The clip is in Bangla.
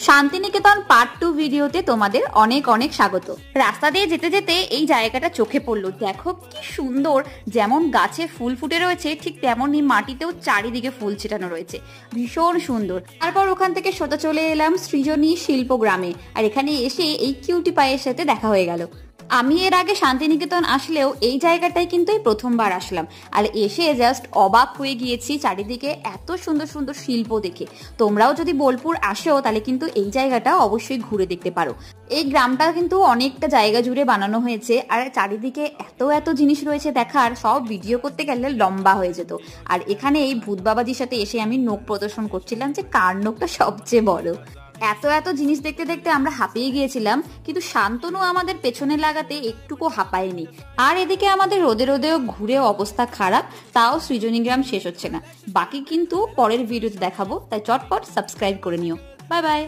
শান্তিনিকেতন পার্ট 2 ভিডিওতে তোমাদের অনেক অনেক স্বাগত। রাস্তা দিয়ে যেতে যেতে এই জায়গাটা চোখে পড়লো। দেখো কি সুন্দর, যেমন গাছে ফুল ফুটে রয়েছে ঠিক তেমনই মাটিতেও চারিদিকে ফুল ছিটানো রয়েছে, ভীষণ সুন্দর। তারপর ওখান থেকে সোজা চলে এলাম সৃজনী শিল্পগ্রামে, আর এখানে এসে এই কিউটি পায়ের সাথে দেখা হয়ে গেল। আমি এর আগে শান্তিনিকেতন আসলেও এই জায়গাটায় কিন্তু এই প্রথমবার আসলাম, আর এসে জাস্ট অবাক হয়ে গিয়েছি চারিদিকে এত সুন্দর সুন্দর শিল্প দেখে। তোমরাও যদি বোলপুর আসো তাহলে কিন্তু এই জায়গাটা অবশ্যই ঘুরে দেখতে পারো। এই গ্রামটা কিন্তু অনেকটা জায়গা জুড়ে বানানো হয়েছে, আর চারিদিকে এত এত জিনিস রয়েছে দেখার, সব ভিডিও করতে গেলে লম্বা হয়ে যেত। আর এখানে এই ভূত বাবাজির সাথে এসে আমি নখ প্রদর্শন করছিলাম যে কার নখটা সবচেয়ে বড়। এত এত জিনিস দেখতে দেখতে আমরা হাঁপিয়ে গিয়েছিলাম, কিন্তু শান্তনু আমাদের পেছনে লাগাতে একটুকু হাঁপায়নি। আর এদিকে আমাদের রোদে রোদেও ঘুরেও অবস্থা খারাপ, তাও সৃজনী গ্রাম শেষ হচ্ছে না। বাকি কিন্তু পরের ভিডিওতে দেখাবো, তাই চটপট সাবস্ক্রাইব করে নিও। Bye bye.